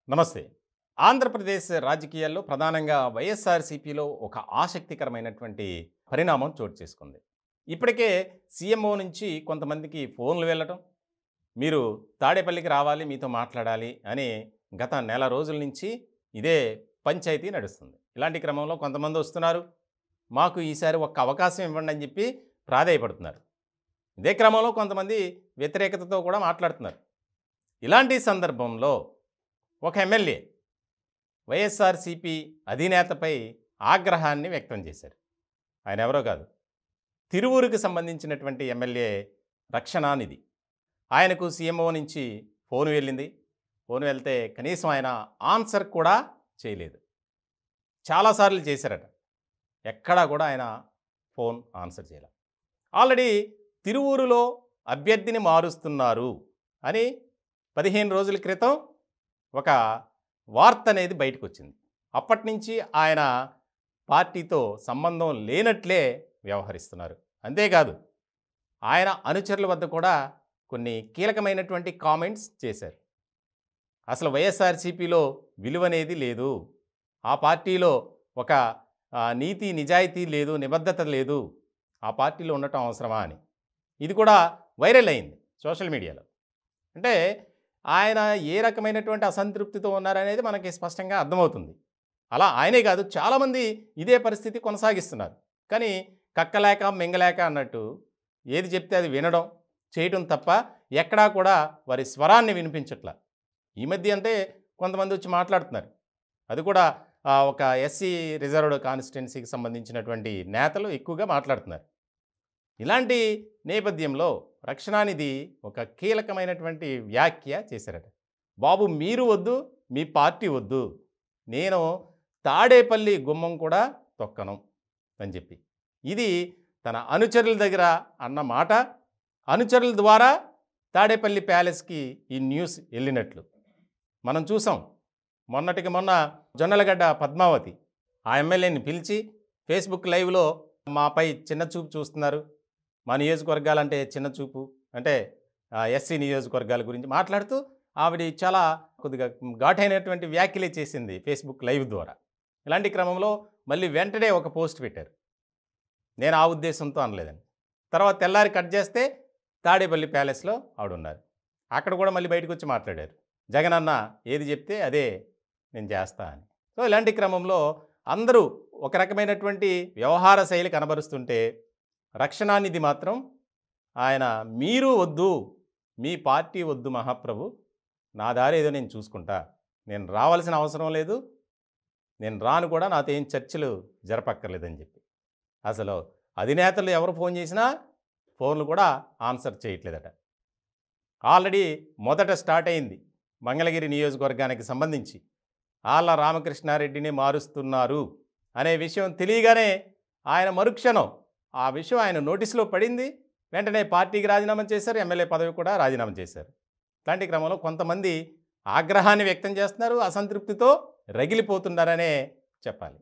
నమస్తే. ఆంధ్రప్రదేశ్ రాజకీయాల్లో ప్రధానంగా వైఎస్ఆర్‌సీపీలో ఒక ఆసక్తికరమైనటువంటి పరిణామం చోటు చేసుకుంది. ఇప్పటికే సీఎంఓ నుంచి కొంతమందికి ఫోన్‌లు వెళ్ళటం, మీరు తాడేపల్లికి రావాలి, మీతో మాట్లాడాలి అని గత నెల రోజుల నుంచి ఇదే పంచాయతీ నడుస్తుంది. ఇలాంటి క్రమంలో కొంతమంది వస్తున్నారు, మాకు ఈసారి ఒక్క అవకాశం ఇవ్వండి అని చెప్పి ప్రాధేయపడుతున్నారు. ఇదే క్రమంలో కొంతమంది వ్యతిరేకతతో కూడా మాట్లాడుతున్నారు. ఇలాంటి సందర్భంలో ఒక ఎమ్మెల్యే వైఎస్ఆర్‌సీపీ అధినేతపై ఆగ్రహాన్ని వ్యక్తం చేశారు. ఆయన ఎవరో కాదు, తిరువూరుకు సంబంధించినటువంటి ఎమ్మెల్యే రక్షణానిధి. ఆయనకు సీఎంఓ నుంచి ఫోన్ వెళ్ళింది. ఫోన్ వెళ్తే కనీసం ఆయన ఆన్సర్ కూడా చేయలేదు. చాలాసార్లు చేశారట, ఎక్కడా కూడా ఆయన ఫోన్ ఆన్సర్ చేయలేదు. ఆల్రెడీ తిరువూరులో అభ్యర్థిని మారుస్తున్నారు అని 15 రోజుల క్రితం ఒక వార్త అనేది బయటకు వచ్చింది. అప్పటి నుంచి ఆయన పార్టీతో సంబంధం లేనట్లే వ్యవహరిస్తున్నారు. అంతేకాదు, ఆయన అనుచరుల వద్ద కూడా కొన్ని కీలకమైనటువంటి కామెంట్స్ చేశారు. అసలు వైఎస్ఆర్‌సీపీలో విలువనేది లేదు, ఆ పార్టీలో ఒక నీతి నిజాయితీ లేదు, నిబద్ధత లేదు, ఆ పార్టీలో ఉండటం అవసరమా అని. ఇది కూడా వైరల్ అయింది సోషల్ మీడియాలో. అంటే ఆయన ఏ రకమైనటువంటి అసంతృప్తితో ఉన్నారనేది మనకి స్పష్టంగా అర్థమవుతుంది. అలా ఆయనే కాదు, చాలామంది ఇదే పరిస్థితి కొనసాగిస్తున్నారు. కానీ కక్కలేక మింగలేక అన్నట్టు ఏది చెప్తే అది వినడం, చేయటం తప్ప ఎక్కడా కూడా వారి స్వరాన్ని వినిపించట్ల. ఈ మధ్య అంటే కొంతమంది వచ్చి మాట్లాడుతున్నారు, అది కూడా ఒక ఎస్సీ రిజర్వ్డ్ కాన్స్టిట్యున్సీకి సంబంధించినటువంటి నేతలు ఎక్కువగా మాట్లాడుతున్నారు. ఇలాంటి నేపథ్యంలో రక్షణానిధి ఒక కీలకమైనటువంటి వ్యాఖ్య చేశారట. బాబు, మీరు వద్దు, మీ పార్టీ వద్దు, నేను తాడేపల్లి గుమ్మం కూడా తొక్కను అని చెప్పి, ఇది తన అనుచరుల దగ్గర అన్న మాట. అనుచరుల ద్వారా తాడేపల్లి ప్యాలెస్కి ఈ న్యూస్ వెళ్ళినట్లు మనం చూసాం. మొన్నటికి మొన్న జొన్నలగడ్డ పద్మావతి ఆ ఎమ్మెల్యేని పిలిచి ఫేస్బుక్ లైవ్లో మాపై చిన్న చూపు చూస్తున్నారు, మా నియోజకవర్గాలంటే చిన్న చూపు, అంటే ఎస్సీ నియోజకవర్గాల గురించి మాట్లాడుతూ ఆవిడ చాలా కొద్దిగా ఘాటైనటువంటి వ్యాఖ్యలే చేసింది ఫేస్బుక్ లైవ్ ద్వారా. ఇలాంటి క్రమంలో మళ్ళీ వెంటనే ఒక పోస్ట్ పెట్టారు, నేను ఆ ఉద్దేశంతో అనలేదని. తర్వాత తెల్లారి కట్ చేస్తే తాడేపల్లి ప్యాలెస్లో ఆవిడ ఉన్నారు. అక్కడ కూడా మళ్ళీ బయటకు వచ్చి మాట్లాడారు, జగన్ అన్న ఏది చెప్తే అదే నేను చేస్తా అని. సో ఇలాంటి క్రమంలో అందరూ ఒక రకమైనటువంటి వ్యవహార శైలి కనబరుస్తుంటే, రక్షణానిధి మాత్రం ఆయన మీరు వద్దు, మీ పార్టీ వద్దు మహాప్రభు, నా దారి ఏదో నేను చూసుకుంటా, నేను రావాల్సిన అవసరం లేదు, నేను రాను కూడా, నాతో ఏం చర్చలు జరపక్కర్లేదని చెప్పి. అసలు అధినేతలు ఎవరు ఫోన్ చేసినా ఫోన్లు కూడా ఆన్సర్ చేయట్లేదట. ఆల్రెడీ మొదట స్టార్ట్ అయింది మంగళగిరి నియోజకవర్గానికి సంబంధించి, ఆళ్ళ రామకృష్ణారెడ్డిని మారుస్తున్నారు అనే విషయం తెలియగానే ఆయన మరుక్షణం ఆ విషయం ఆయన నోటీసులో పడింది, వెంటనే పార్టీకి రాజీనామా చేశారు, ఎమ్మెల్యే పదవి కూడా రాజీనామా చేశారు. ఇలాంటి క్రమంలో కొంతమంది ఆగ్రహాన్ని వ్యక్తం చేస్తున్నారు, అసంతృప్తితో రగిలిపోతున్నారనే చెప్పాలి.